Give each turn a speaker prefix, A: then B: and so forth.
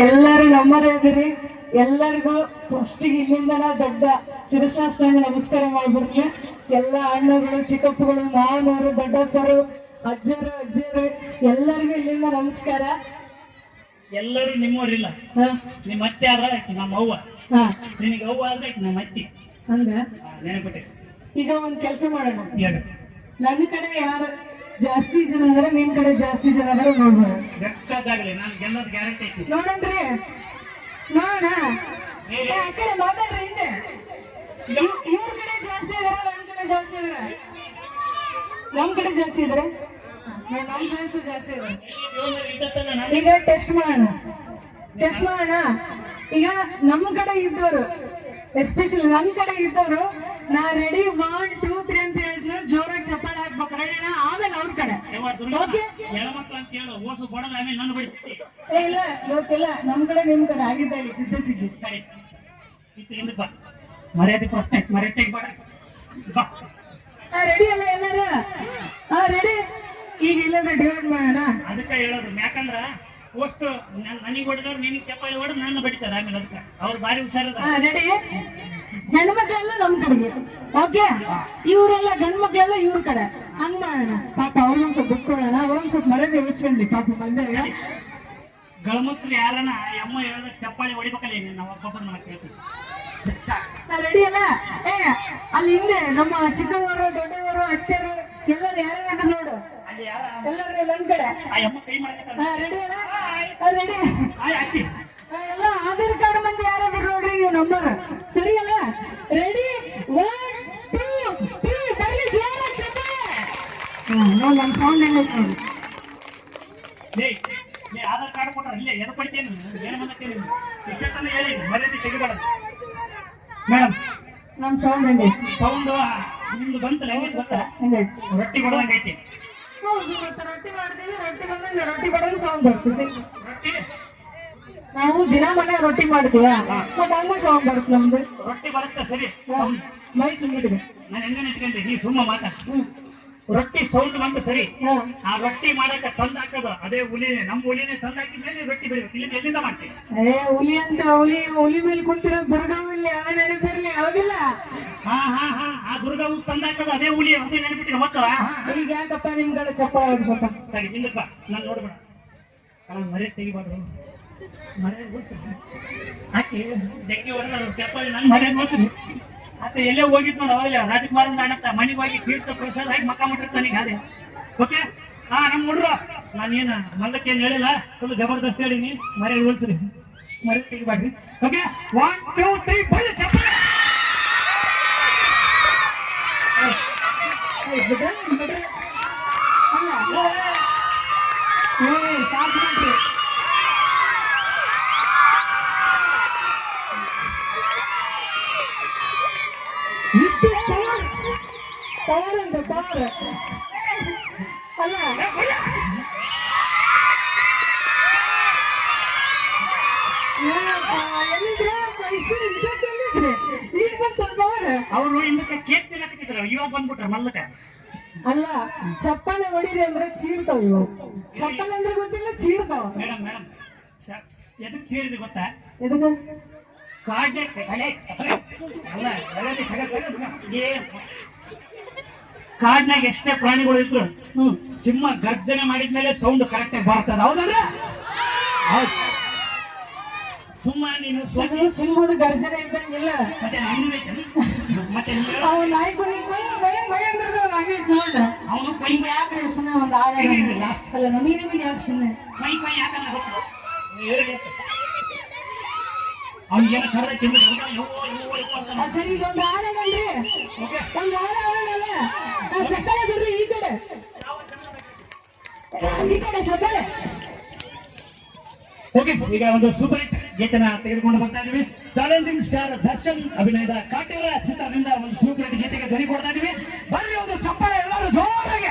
A: ಎಲ್ಲರೂ ನಮ್ಮರೇ ಇದ್ದೀರಿ. ಎಲ್ಲರಿಗೂ ಫಸ್ಟಿಗೆ ಇಲ್ಲಿಂದ ದೊಡ್ಡ ಶಿರಸಾಷ್ಟಾಂಗ ನಮಸ್ಕಾರ ಮಾಡ್ಬಿಡ್ತೀನಿ. ಎಲ್ಲ ಅಣ್ಣಗಳು, ಚಿಕ್ಕಪ್ಪಗಳು, ಮಾವನವರು, ದೊಡ್ಡಪ್ಪರು, ಅಜ್ಜರು ಎಲ್ಲರಿಗೂ ಇಲ್ಲಿಂದ ನಮಸ್ಕಾರ.
B: ಎಲ್ಲರೂ ನಿಮ್ಮವ್ರಿಲ್ಲ. ನಿಮ್ಮ ಅತ್ತೆ ಆದ್ರೆ ನಮ್ಮ ಅವ್ವ, ನಿನಗೆ ಅವ್ವ ಆದ್ರೆ ನಮ್ಮ ಅತ್ತಿ.
A: ಹಂಗ
B: ನೆನಪಿಟ್ಟೆ.
A: ಈಗ ಒಂದ್ ಕೆಲಸ ಮಾಡೋಣ. ನನ್ನ ಕಡೆ ಯಾರು ಜಾಸ್ತಿ ಜನ ಅಂದ್ರೆ ನಿಮ್ ಕಡೆ ಜಾಸ್ತಿ ಜನ ಅಂದ್ರೆ ನೋಡ್ಬೋದು.
B: ಬೇಕಾದಾಗಲಿ ನಾನು ಗೆಲ್ಲೋದು ಗ್ಯಾರಂಟಿ ಐತಿ.
A: ನೋಡಣ್ರಿ, ನೋಡೋಣ. ಆ ಕಡೆ ಮಾತಾಡ್ರಿ, ಹಿಂದೆ ಇವ್ರ ಕಡೆ ಜಾಸ್ತಿ ಇದಾರೆ, ನಮ್ ಕಡೆ ಜಾಸ್ತಿ ಇದಾರೆ. ನಮ್ ಕಡೆ ಜಾಸ್ತಿ ಇದಾರೆ, ನಮ್ ಫ್ರೆಂಡ್ಸ್ ಜಾಸ್ತಿ ಇದಾರೆ. ಈಗ ಟೆಸ್ಟ್ ಮಾಡೋಣ. ಈಗ ನಮ್ಮ ಕಡೆ ಇದ್ದವರು, ಎಸ್ಪೆಷಲಿ ನಮ್ ಕಡೆ ಇದ್ದವರು, ನಾ ರೆಡಿ 1 2 3 ಅಂತ ಹೇಳಿದ್ನ ಜೋರಾಗಿ ಚಪ್ಪಾಳೆ ಹಾಕ್ಬೇಕು. ರೆಡಿನಾ? ಆಮೇಲೆ ಅವ್ರ ಕಡೆ. ಇಲ್ಲ ಗೊತ್ತಿಲ್ಲ, ನಮ್ ಕಡೆ ನಿಮ್ ಕಡೆ ಆಗಿದ್ದ ಇಲ್ಲಿ ಜಿದ್ದ ಜಿದ್ದಿ.
B: ಮರ್ಯಾದೆ ಪ್ರಶ್ನೆ, ಮರ್ಯಾದೆ
A: ರೆಡಿ ಅಲ್ಲ ಎಲ್ಲಾರು? ರೆಡಿ. ಈಗ ಇಲ್ಲದ ಡಿವೈಡ್ ಮಾಡೋಣ.
B: ಅದಕ್ಕೆ ಹೇಳೋದು, ಯಾಕಂದ್ರ ಅಷ್ಟು ನನಗೆ ಹೊಡೆದವ್ರು ನಿನಗೆ ಚಪ್ಪಾಳಿ ಹೊಡೆದು ನನ್ನ ಬಡಿತಾರೆ. ಆಮೇಲೆ ಅದಕ್ಕೆ ಅವ್ರು ಭಾರಿ ಹುಷಾರದ.
A: ರೆಡಿ. ಹೆಣ್ಮಕ್ಳೆಲ್ಲ ನಮ್ ಕಡೆಗೆ, ಓಕೆ? ಇವರೆಲ್ಲ ಗಂಡ್ ಮಕ್ಳೆಲ್ಲ ಇವ್ರ ಕಡೆ. ಹಂಗ್ ಮಾಡೋಣ. ಪಾಪ ಅವ್ರಿಗೊಂದ್ ಸ್ವಲ್ಪ ಬಿಟ್ಕೊಳ್ಳೋಣ, ಅವ್ರೊಂದ್ ಸ್ವಲ್ಪ ಮರ್ಯಾದೆ ಉಳಿಸ್ಕೊಂಡ್ಲಿ ಪಾಪ ಬಂದಾಗ.
B: ಗಂಡ್ಮಕ್ಳು ಯಾರನ ಅಮ್ಮ ಹೇಳ್ದ ಚಪ್ಪಾಳಿ ಹೊಡಿಬೇಕಲ್ಲ, ನಾವು ಒಬ್ಬೊಬ್ಬರು ನಾವು ಕೇಳ್ತೀವಿ.
A: ರೆಡಿ ಅಲ್ಲ? ಅಲ್ಲಿ ಹಿಂದೆ ನಮ್ಮ ಚಿಕ್ಕವರು, ದೊಡ್ಡವರು, ಅತ್ತೆರು ಎಲ್ಲರೂ ಯಾರ್ಯಾರು ನೋಡು. ಎಲ್ಲರೂ ನನ್ ಕಡೆ. ರೆಡಿ ಅಲ್ಲ? ರೆಡಿ. ಎಲ್ಲ ಆಧಾರ್ ಕಾರ್ಡ್ ಮಂದಿ ಯಾರಾದ್ರೂ ನೋಡ್ರಿ ನೀವು ನಂಬರ್. ಸರಿ ಅಲ್ಲ? ರೆಡಿ 1 2 3 ಬರ್ಲಿ ಜೋರ ಚಪ್ಪಾಳೆ. ನೋಡಿ ನಮ್ಮ ಸೌಂಡ್ ಏನೈತೆ ನೋಡಿ.
B: ಆಧಾರ್ ಕಾರ್ಡ್ ಕೊಟ್ರ ಇಲ್ಲೇ ಏನು ಪಡಿತೇನೆ, ಏನು ಬಂದತ್ತೇನೆ ಇಷ್ಟೊತ್ತಲ್ಲಿ ಹೇಳಿ ಮರ್ಯಾದೆ ತೆಗಿಬೇಡ. ಮೇಡಮ್
A: ನಮ್ಮ ಸೌಂಡ್ ಹೆಂಗೈತಿ?
B: ಸೌಂಡ್ ನಿಮ್ದು ಬಂತಲ್ಲ, ಹೆಂಗೈತಿ ಗೊತ್ತಾ? ರೊಟ್ಟಿ ಕೊಡೋದಂಗೆ ಐತಿ.
A: ಹೌದು, ಇವತ್ತು ರೊಟ್ಟಿ ಮಾಡ್ತೀವಿ. ರೊಟ್ಟಿ ಬಂದಂಗೆ ರೊಟ್ಟಿ ಬಡೋದು ಸೌಂಡ್ ಬರ್ತದೆ.
B: ರೊಟ್ಟಿ
A: ನಾವು ದಿನ ಮನೆ ರೊಟ್ಟಿ ಮಾಡ್ತೀವ, ಮತ್ತೆ ಹಂಗ ಸೌಂಡ್ ಬರುತ್ತೆ ನಮ್ದು.
B: ರೊಟ್ಟಿ ಬರುತ್ತೆ ಸರಿ,
A: ಮೈಕ್ ಹಿಂಗಿಟ್ಟಿದೆ.
B: ನಾನು ಹೆಂಗ ಇಟ್ಕೊಂಡೆ, ನೀ ಸುಮ್ಮ ಮಾತಾಡ. ರೊಟ್ಟಿ ಸೌಂಡ್ ಬಂದು ಸರಿ, ಆ ರೊಟ್ಟಿ ಮಾಡಕ್ಕೆ ತಂದು ಹಾಕೋದು ಅದೇ ಹುಲಿನೇ, ನಮ್ಮ ಹುಲಿನೇ ತಂದು ಹಾಕಿದ್ರೆ ರೊಟ್ಟಿ ಬೆಳಿಬೇಕು. ಇಲ್ಲಿ ಎಲ್ಲಿಂದ ಮಾಡ್ತೀವಿ?
A: ಹುಲಿ ಅಂತ ಹುಲಿ ಮೇಲೆ ಕುಂತಿರೋ ದುರ್ಗಾವಲ್ಲಿ ಅವೇ ನೆನಪಿರ್ಲಿ, ಹೌದಿಲ್ಲ?
B: ಆ ದುರ್ಗಾ ತಂದು ಹಾಕೋದು ಅದೇ ಹುಲಿ ಅಂತ ನೆನಪಿಟ್ಟಿರ ಮತ್ತ.
A: ಈಗ ಯಾಕಪ್ಪ ನಿಮ್ ಕಡೆ ಚಪ್ಪಾಳೆ ಸ್ವಲ್ಪ
B: ಸರಿ ಹಿಂದಪ್ಪ, ನಾನು ನೋಡ್ಬೇಡ, ಮರ್ಯಾದೆ ತೆಗಿಬಾರ್ದು, ಮರ್ಯಾದೆ ಗೋಲ್ಸಿ ಹಾಕಿ ಜಗ್ಗಿ ಹೊಡೆದ ಚಪ್ಪಾಳಿ ನನ್ನ ಮರ್ಯಾದೆ ಗೋಲ್ಸಿದ್ವಿ. ಮತ್ತೆ ಎಲ್ಲೇ ಹೋಗಿತ್ತು ನೋಡು, ಅವಾಗ ರಾಜಕುಮಾರ ಅಣ್ಣತ್ತ ಮನೆಗೆ ಹೋಗಿ ತೀರ್ಥ ಪ್ರಸಾದ ಹಾಕಿ ಮಕ್ಕ ಮಾಡಿರ್ತಾನೆ. ಅದೇ ಓಕೆ. ನಮ್ಮ ಹುಡ್ರು ನಾನೇನು ಮಲ್ಲಕ್ಕೆ ಏನು ಹೇಳಿಲ್ಲ, ಫುಲ್ ಜಬರ್ದಸ್ತ್ ಹೇಳಿನಿ. ಮರ್ಯಾದೆ ಗೋಲ್ಸ್ರಿ, ಮರ್ಯಾದೆ ತೆಗಿಬಾರ್ರಿ. ಓಕೆ 1 2 3 ಬಳ್ಳಿ ಚಪ್ಪಾಳೆ.
A: ಸಾಕು ಮಾಡ್ರಿ. ಪವರ್ ಅಂತ ಪವರ್ ಅಲ್ಲ, ಎಲ್ಲಿದ್ರೆ ಈಗ ಬಂತ ಪವರ್.
B: ಅವರು ಹಿಂದಕ್ಕೆ ಕೇಕ್ ತಿನ್ನಕತ್ತಿದ್ರು, ಇವಾಗ ಬಂದ್ಬಿಟ್ರೆ ಮಲ್ಲಕ.
A: ಅಲ್ಲ, ಚಪ್ಪಾಳೆ ಹೊಡಿರಿ ಅಂದ್ರೆ ಚೀರ್ತಾವ ಇವು. ಚಪ್ಪಾಳೆ ಅಂದ್ರೆ ಗೊತ್ತಿಲ್ಲ, ಚೀರ್ತಾವ.
B: ಮೇಡಮ್ ಎದಕ್ಕೆ ಸೇರಿದೆ ಗೊತ್ತಾ?
A: ಎದಕ್ಕೆ?
B: ಕಾಡ್ನಾಗ ಎಷ್ಟೇ ಪ್ರಾಣಿಗಳು ಇದ್ರು ಸಿಂಹ ಗರ್ಜನೆ ಮಾಡಿದ್ಮೇಲೆ ಸೌಂಡ್ ಕರೆಕ್ಟ್ ಆಗಿ ಬರ್ತದ, ಹೌದಲ್ಲ? ಸುಮ್ಮ ನೀನು
A: ಸಿಂಹದ ಗರ್ಜನೆ ಇದ್ದಂಗಿಲ್ಲ.
B: ಮತ್ತೆ
A: ಅವು ನಾಯಿ ಕುನಿ ಹಾಗೆ ಸೌಂಡ್.
B: ಅವನು
A: ಈಗ ಯಾಕೆ ಸುಮ್ಮನೆ ಒಂದು ಆಗ ಅಲ್ಲ, ನಮಗೆ ಯಾಕೆ ಸುಮ್ಮನೆ
B: ಯಾಕಂದ್ರೆ ಅವ್ನಿಗೇನ ಕರ್ದ ತಿಂದು
A: ಸರಿ. ಈಗ ಒಂದು ಆಡೋಣಲ್ರಿ, ಒಂದು ಆಡೋಣಲ್ಲ. ಚಪ್ಪಾಳೆ ಬರ್ರಿ ಈ ಕಡೆ, ಚಪ್ಪಾಳೆ.
B: ಓಕೆ, ಈಗ ಒಂದು ಸೂಪರ್ ಹಿಟ್ ಗೀತೆನ ತೆಗೆದುಕೊಂಡು ಬರ್ತಾ ಇದೀವಿ. ಚಾಲೆಂಜಿಂಗ್ ಸ್ಟಾರ್ ದರ್ಶನ್ ಅಭಿನಯದ ಕಾಟೇರ ಚಿತ್ರದಿಂದ ಒಂದು ಸೂಪರ್ ಹಿಟ್ ಗೀತೆಗೆ ಧ್ವನಿ ಕೊಡ್ತಾ ಇದೀವಿ. ಬರ್ರಿ ಒಂದು ಚಪ್ಪಾಳೆ ಎಲ್ಲರೂ ಜೋರಾಗಿ.